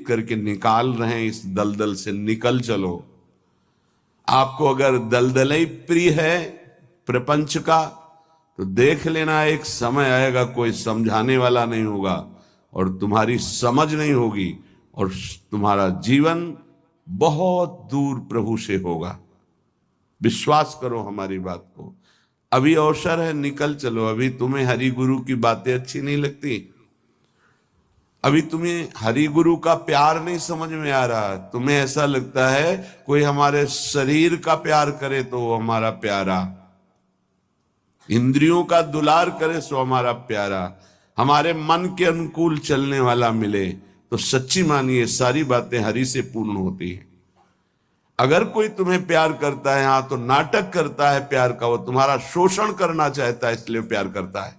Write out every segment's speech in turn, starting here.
करके निकाल रहे हैं, इस दलदल से निकल चलो। आपको अगर दलदल ही प्रिय है प्रपंच का, तो देख लेना एक समय आएगा कोई समझाने वाला नहीं होगा और तुम्हारी समझ नहीं होगी और तुम्हारा जीवन बहुत दूर प्रभु से होगा। विश्वास करो हमारी बात को। अभी अवसर है, निकल चलो। अभी तुम्हें हरि गुरु की बातें अच्छी नहीं लगती, अभी तुम्हें हरि गुरु का प्यार नहीं समझ में आ रहा, तुम्हें ऐसा लगता है कोई हमारे शरीर का प्यार करे तो वो हमारा प्यारा, इंद्रियों का दुलार करे सो हमारा प्यारा, हमारे मन के अनुकूल चलने वाला मिले तो सच्ची मानिए सारी बातें हरि से पूर्ण होती है। अगर कोई तुम्हें प्यार करता है, हाँ, तो नाटक करता है प्यार का, वो तुम्हारा शोषण करना चाहता है इसलिए प्यार करता है।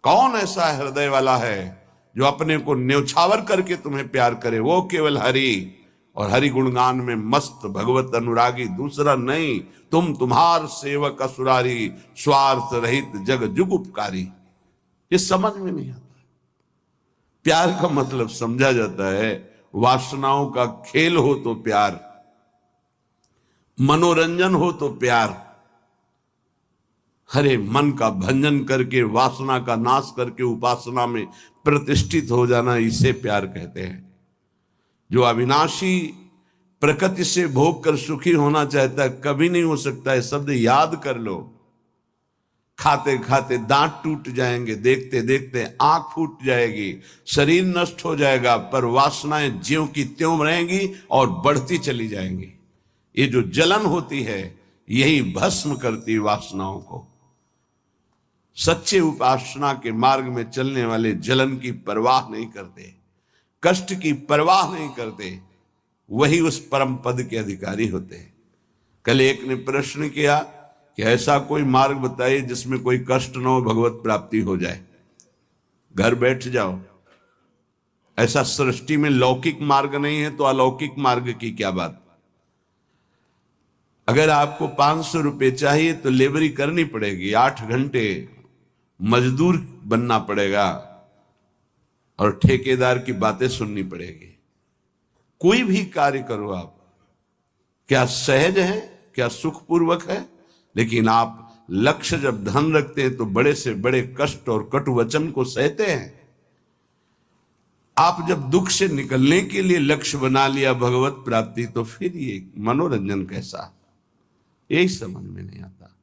कौन ऐसा हृदय वाला है जो अपने को न्यौछावर करके तुम्हें प्यार करे? वो केवल हरि और हरि गुणगान में मस्त भगवत अनुरागी, दूसरा नहीं। तुम तुम्हार सेवक असुरारी, स्वार्थ रहित जग जुग उपकारी। ये समझ में नहीं आता। प्यार का मतलब समझा जाता है वासनाओं का खेल हो तो प्यार, मनोरंजन हो तो प्यार, हरे मन का भंजन करके वासना का नाश करके उपासना में प्रतिष्ठित हो जाना, इसे प्यार कहते हैं। जो अविनाशी प्रकृति से भोग कर सुखी होना चाहता है कभी नहीं हो सकता है। शब्द याद कर लो। खाते खाते दांत टूट जाएंगे, देखते देखते आंख फूट जाएगी, शरीर नष्ट हो जाएगा, पर वासनाएं ज्यों की त्यों रहेंगी और बढ़ती चली जाएंगी। ये जो जलन होती है यही भस्म करती वासनाओं को। सच्चे उपासना के मार्ग में चलने वाले जलन की परवाह नहीं करते, कष्ट की परवाह नहीं करते, वही उस परम पद के अधिकारी होते हैं। कल एक ने प्रश्न किया कि ऐसा कोई मार्ग बताइए जिसमें कोई कष्ट न हो, भगवत प्राप्ति हो जाए। घर बैठ जाओ। ऐसा सृष्टि में लौकिक मार्ग नहीं है तो अलौकिक मार्ग की क्या बात। अगर आपको 500 रुपए चाहिए तो लेबरी करनी पड़ेगी, 8 घंटे मजदूर बनना पड़ेगा और ठेकेदार की बातें सुननी पड़ेगी। कोई भी कार्य करो आप, क्या सहज है, क्या सुखपूर्वक है, लेकिन आप लक्ष्य जब धन रखते हैं तो बड़े से बड़े कष्ट और कटु वचन को सहते हैं। आप जब दुख से निकलने के लिए लक्ष्य बना लिया भगवत प्राप्ति, तो फिर ये मनोरंजन कैसा, यही समझ में नहीं आता।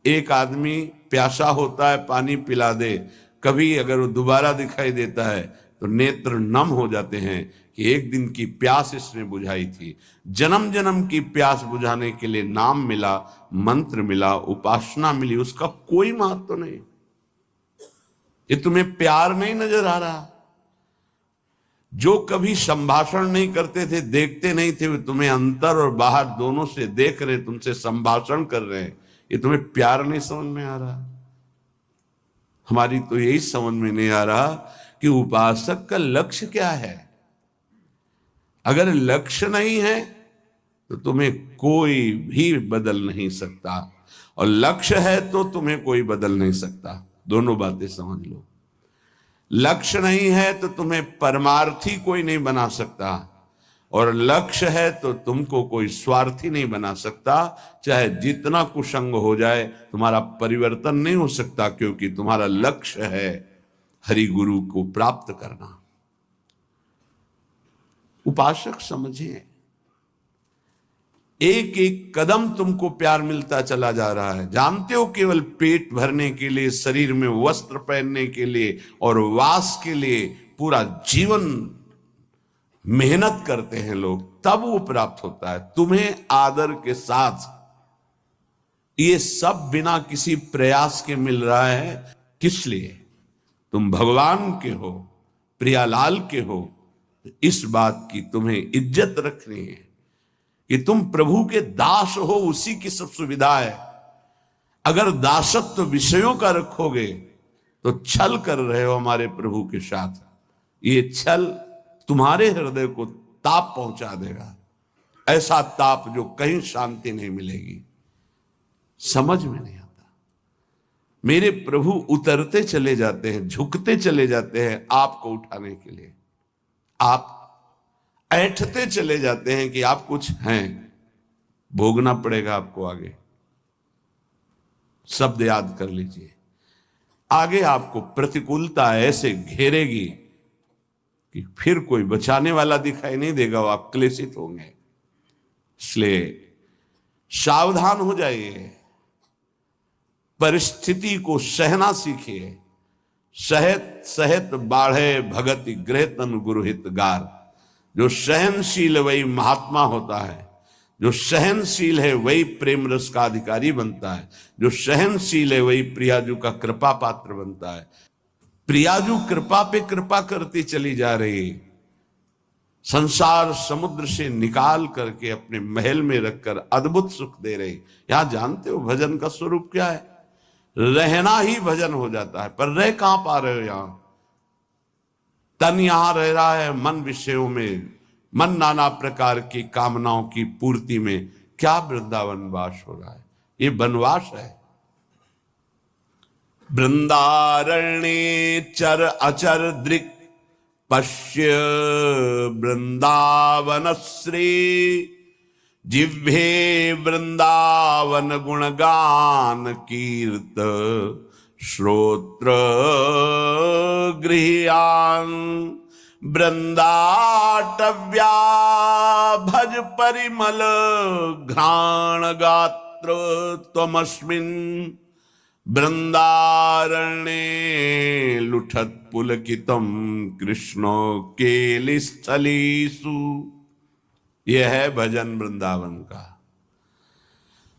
एक आदमी प्यासा होता है, पानी पिला दे, कभी अगर वो दोबारा दिखाई देता है तो नेत्र नम हो जाते हैं कि एक दिन की प्यास इसने बुझाई थी। जन्म जन्म की प्यास बुझाने के लिए नाम मिला, मंत्र मिला, उपासना मिली, उसका कोई महत्व तो नहीं। ये तुम्हें प्यार नहीं नजर आ रहा। जो कभी संभाषण नहीं करते थे, देखते नहीं थे, वे तुम्हें अंतर और बाहर दोनों से देख रहे, तुमसे संभाषण कर रहे हैं, ये तुम्हें प्यार नहीं समझ में आ रहा। हमारी तो यही समझ में नहीं आ रहा कि उपासक का लक्ष्य क्या है। अगर लक्ष्य नहीं है तो तुम्हें कोई भी बदल नहीं सकता, और लक्ष्य है तो तुम्हें कोई बदल नहीं सकता। दोनों बातें समझ लो। लक्ष्य नहीं है तो तुम्हें परमार्थी कोई नहीं बना सकता, और लक्ष्य है तो तुमको कोई स्वार्थी नहीं बना सकता। चाहे जितना कुसंग हो जाए, तुम्हारा परिवर्तन नहीं हो सकता, क्योंकि तुम्हारा लक्ष्य है हरि गुरु को प्राप्त करना। उपासक समझिए, एक एक कदम तुमको प्यार मिलता चला जा रहा है। जानते हो, केवल पेट भरने के लिए, शरीर में वस्त्र पहनने के लिए और वास के लिए पूरा जीवन मेहनत करते हैं लोग, तब वो प्राप्त होता है। तुम्हें आदर के साथ ये सब बिना किसी प्रयास के मिल रहा है। किस लिए? तुम भगवान के हो, प्रियालाल के हो। इस बात की तुम्हें इज्जत रखनी है कि तुम प्रभु के दास हो, उसी की सब सुविधा है। अगर दासत्व विषयों का रखोगे तो छल कर रहे हो हमारे प्रभु के साथ। ये छल तुम्हारे हृदय को ताप पहुंचा देगा, ऐसा ताप जो कहीं शांति नहीं मिलेगी। समझ में नहीं आता। मेरे प्रभु उतरते चले जाते हैं, झुकते चले जाते हैं आपको उठाने के लिए, आप ऐंठते चले जाते हैं कि आप कुछ हैं, भोगना पड़ेगा आपको आगे। शब्द याद कर लीजिए, आगे आपको प्रतिकूलता ऐसे घेरेगी कि फिर कोई बचाने वाला दिखाई नहीं देगा, वो आप क्लेशित होंगे। इसलिए सावधान हो जाइए, परिस्थिति को सहना सीखिए। सहत सहत बाढ़े भगति गृह तन गुरुहित गार। जो सहनशील वही महात्मा होता है, जो सहनशील है वही प्रेम रस का अधिकारी बनता है, जो सहनशील है वही प्रियाजू का कृपा पात्र बनता है। प्रियाजू कृपा पे कृपा करती चली जा रही, संसार समुद्र से निकाल करके अपने महल में रखकर अद्भुत सुख दे रही। यहां जानते हो भजन का स्वरूप क्या है? रहना ही भजन हो जाता है। पर रह कहां पा रहे हो? यहां तन यहां रह रहा है मन विषयों में, मन नाना प्रकार की कामनाओं की पूर्ति में। क्या वृंदावन वास हो रहा है? ये बनवास है। वृंदारण्ये चर अचर दृक् पश्य वृंदावन श्री। जिह्वे वृंदावन गुणगान कीर्त श्रोत्र गृह्यान। वृंदाटव्या भज परिमल घ्राण गात्र त्वमस्मिन्। वृंदारण्ये लुठत पुलकितम कृष्णो केलिस्थलीसु। यह है भजन वृंदावन का।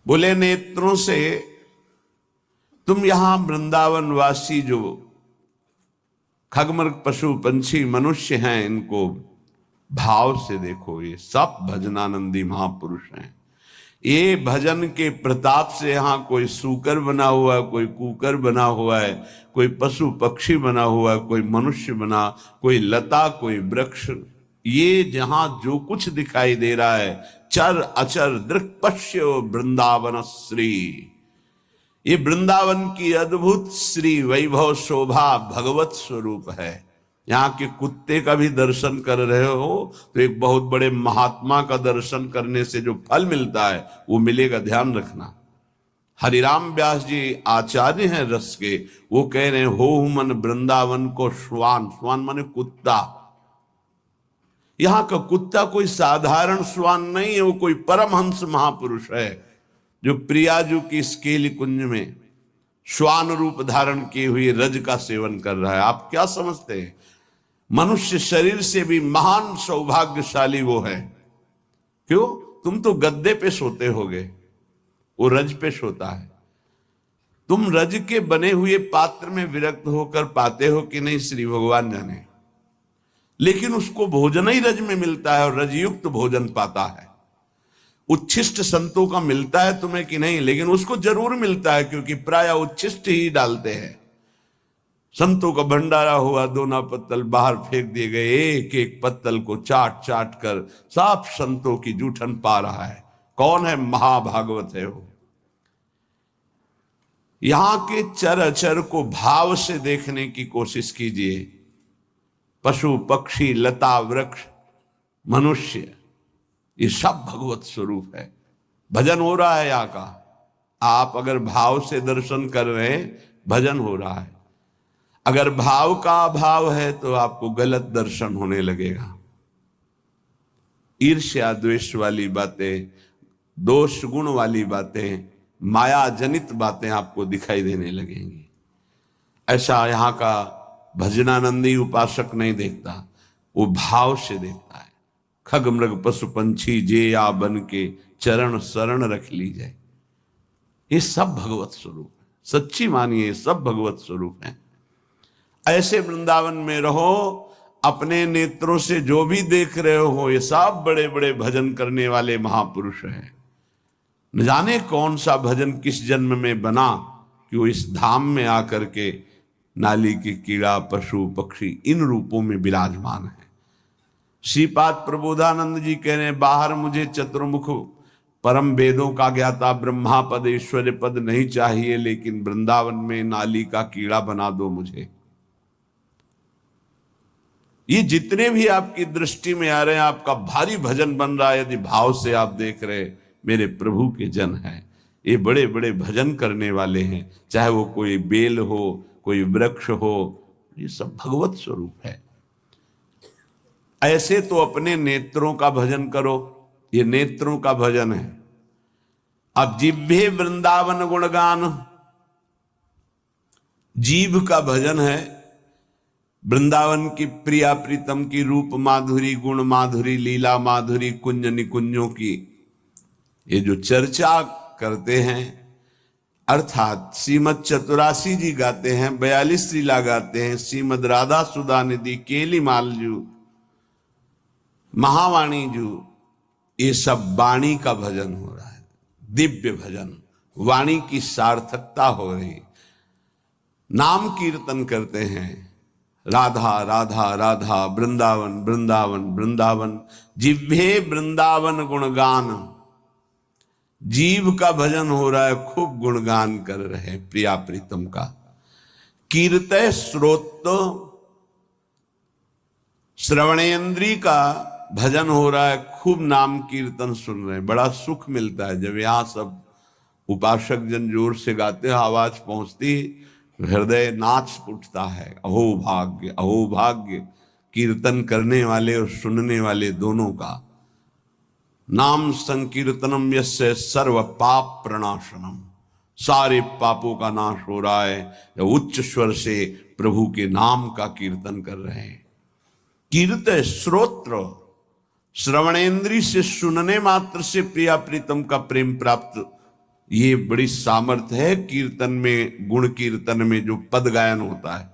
बोले नेत्रों से तुम यहां वृंदावन वासी जो खगमृग पशु पंछी मनुष्य हैं, इनको भाव से देखो। ये सब भजनानंदी महापुरुष हैं। ये भजन के प्रताप से यहां कोई सूकर बना हुआ है, कोई कुकर बना हुआ है, कोई पशु पक्षी बना हुआ है, कोई मनुष्य बना, कोई लता, कोई वृक्ष। ये जहां जो कुछ दिखाई दे रहा है, चर अचर दृक् पश्य वृंदावन श्री। ये वृंदावन की अद्भुत श्री वैभव शोभा भगवत स्वरूप है। यहाँ के कुत्ते का भी दर्शन कर रहे हो तो एक बहुत बड़े महात्मा का दर्शन करने से जो फल मिलता है वो मिलेगा, ध्यान रखना। हरिराम व्यास जी आचार्य हैं रस के, वो कह रहे हैं हो मन वृंदावन को श्वान। श्वान माने कुत्ता। यहाँ का कुत्ता कोई साधारण श्वान नहीं है, वो कोई परमहंस महापुरुष है जो प्रियाजू की स्केली कुंज में श्वान रूप धारण किए हुए रज का सेवन कर रहा है। आप क्या समझते हैं? मनुष्य शरीर से भी महान सौभाग्यशाली वो है। क्यों? तुम तो गद्दे पे सोते होगे, वो रज पे सोता है। तुम रज के बने हुए पात्र में विरक्त होकर पाते हो कि नहीं, श्री भगवान जाने। लेकिन उसको भोजन ही रज में मिलता है और रजयुक्त भोजन पाता है। उच्छिष्ट संतों का मिलता है तुम्हें कि नहीं, लेकिन उसको जरूर मिलता है क्योंकि प्राय उच्छिष्ट ही डालते हैं। संतों का भंडारा हुआ, दोना पत्तल बाहर फेंक दिए गए, एक एक पत्तल को चाट चाट कर साफ संतों की जूठन पा रहा है। कौन है? महाभागवत है वो। यहां के चर अचर को भाव से देखने की कोशिश कीजिए। पशु पक्षी लता वृक्ष मनुष्य, ये सब भगवत स्वरूप है। भजन हो रहा है यहाँ का। आप अगर भाव से दर्शन कर रहे हैं, भजन हो रहा है। अगर भाव का अभाव है तो आपको गलत दर्शन होने लगेगा। ईर्ष्या द्वेष वाली बातें, दोष गुण वाली बातें, माया जनित बातें आपको दिखाई देने लगेंगी। ऐसा यहाँ का भजनानंदी उपासक नहीं देखता, वो भाव से देखता है। खग मृग पशु पंछी जे या बन के चरण शरण रख ली जाए। ये सब भगवत स्वरूप है। सच्ची मानिए, सब भगवत स्वरूप है। ऐसे वृंदावन में रहो, अपने नेत्रों से जो भी देख रहे हो ये सब बड़े बड़े भजन करने वाले महापुरुष हैं। न जाने कौन सा भजन किस जन्म में बना कि वो इस धाम में आकर के नाली की कीड़ा पशु पक्षी इन रूपों में विराजमान है। श्रीपाद प्रबोधानंद जी कह रहे हैं, बाहर मुझे चतुर्मुख परम वेदों का ज्ञाता ब्रह्मा पद ऐश्वर्य पद नहीं चाहिए, लेकिन वृंदावन में नाली का कीड़ा बना दो मुझे। ये जितने भी आपकी दृष्टि में आ रहे हैं, आपका भारी भजन बन रहा है, यदि भाव से आप देख रहे मेरे प्रभु के जन हैं, ये बड़े बड़े भजन करने वाले हैं, चाहे वो कोई बेल हो, कोई वृक्ष हो, ये सब भगवत स्वरूप है। ऐसे तो अपने नेत्रों का भजन करो, ये नेत्रों का भजन है। अब जिह्वे वृंदावन गुणगान, जीभ का भजन है वृंदावन की प्रिया प्रीतम की रूप माधुरी, गुण माधुरी, लीला माधुरी, कुंज निकुंजों की ये जो चर्चा करते हैं, अर्थात श्रीमद चतुरासी जी गाते हैं, 42 लीला गाते हैं, श्रीमद राधा सुधा निधि, केली मालजू, महावाणी जू, ये सब वाणी का भजन हो रहा है, दिव्य भजन, वाणी की सार्थकता हो रही। नाम कीर्तन करते हैं, राधा राधा राधा, वृंदावन वृंदावन वृंदावन, जिह्वे वृंदावन गुणगान, जीव का भजन हो रहा है, खूब गुणगान कर रहे हैं प्रिया प्रीतम का। कीर्तय श्रोत, श्रवणेन्द्री का भजन हो रहा है, खूब नाम कीर्तन सुन रहे हैं, बड़ा सुख मिलता है। जब यहाँ सब उपासक जन जोर से गाते हैं, आवाज पहुंचती, हृदय नाच उठता है। अहो भाग्य, अहो भाग्य, कीर्तन करने वाले और सुनने वाले दोनों का। नाम संकीर्तनम यस्य सर्व पाप प्रणाशनम, सारे पापों का नाश हो रहा है जब उच्च स्वर से प्रभु के नाम का कीर्तन कर रहे हैं। कीर्तन श्रोत्र, श्रवणेन्द्री से सुनने मात्र से प्रिया प्रीतम का प्रेम प्राप्त, ये बड़ी सामर्थ्य है कीर्तन में। गुण कीर्तन में जो पद गायन होता है,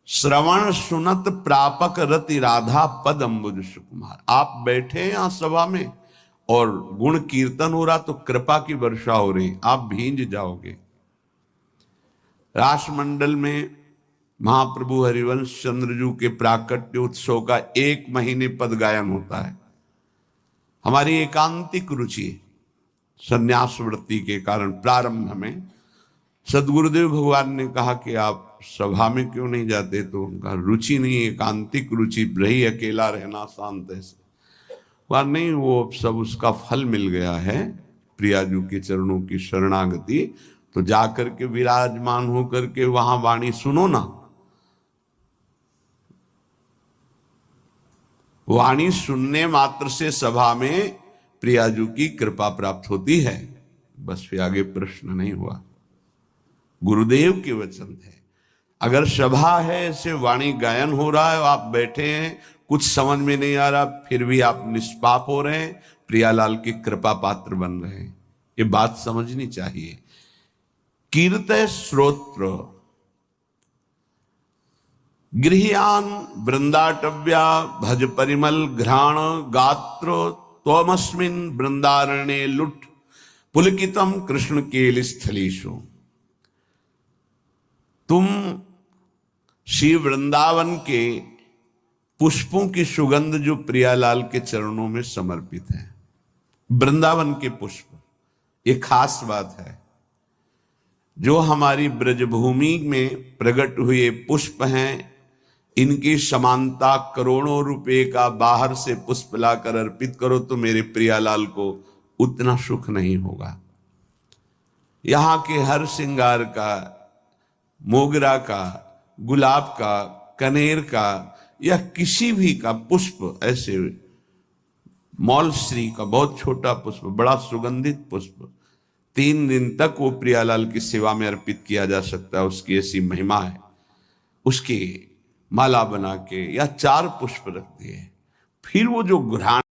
श्रवण सुनत प्रापक रति राधा पद अम्बुज सुकुमार। आप बैठे हैं यहाँ सभा में और गुण कीर्तन हो रहा, तो कृपा की वर्षा हो रही, आप भींज जाओगे। रासमंडल में महाप्रभु हरिवंश चंद्रजू के प्राकट्य उत्सव का 1 महीने पद गायन होता है। हमारी एकांतिक रुचि संन्यास वृत्ति के कारण प्रारंभ में सदगुरुदेव भगवान ने कहा कि आप सभा में क्यों नहीं जाते, तो उनका रुचि नहीं, एकांतिक रुचि रही, अकेला रहना, शांत है। वह नहीं, वो सब उसका फल मिल गया है, प्रियाजू के चरणों की शरणागति। तो जाकर के विराजमान होकर के वहां वाणी सुनो ना, वाणी सुनने मात्र से सभा में प्रियाजू की कृपा प्राप्त होती है। बस फिर आगे प्रश्न नहीं हुआ, गुरुदेव के वचन थे। अगर सभा है, ऐसे वाणी गायन हो रहा है, आप बैठे हैं, कुछ समझ में नहीं आ रहा, फिर भी आप निष्पाप हो रहे हैं, प्रियालाल की कृपा पात्र बन रहे हैं, ये बात समझनी चाहिए। कीर्तय श्रोत्र, गृह्यान वृंदाटव्या, भज परिमल घ्राण गात्र, त्वमस्मिन् वृंदारण्ये लुट पुलकितम कृष्ण केल स्थलीषु। तुम श्री वृंदावन के पुष्पों की सुगंध जो प्रियालाल के चरणों में समर्पित है, वृंदावन के पुष्प, ये खास बात है। जो हमारी ब्रजभूमि में प्रकट हुए पुष्प हैं, इनकी समानता करोड़ों रुपए का बाहर से पुष्प लाकर अर्पित करो तो मेरे प्रियालाल को उतना सुख नहीं होगा। यहाँ के हर श्रृंगार का, मोगरा का, गुलाब का, कनेर का, या किसी भी का पुष्प, ऐसे मौलश्री का बहुत छोटा पुष्प, बड़ा सुगंधित पुष्प, 3 दिन तक वो प्रियालाल की सेवा में अर्पित किया जा सकता है, उसकी ऐसी महिमा है। उसकी माला बना के या 4 पुष्प रख दिए, फिर वो जो घ्राण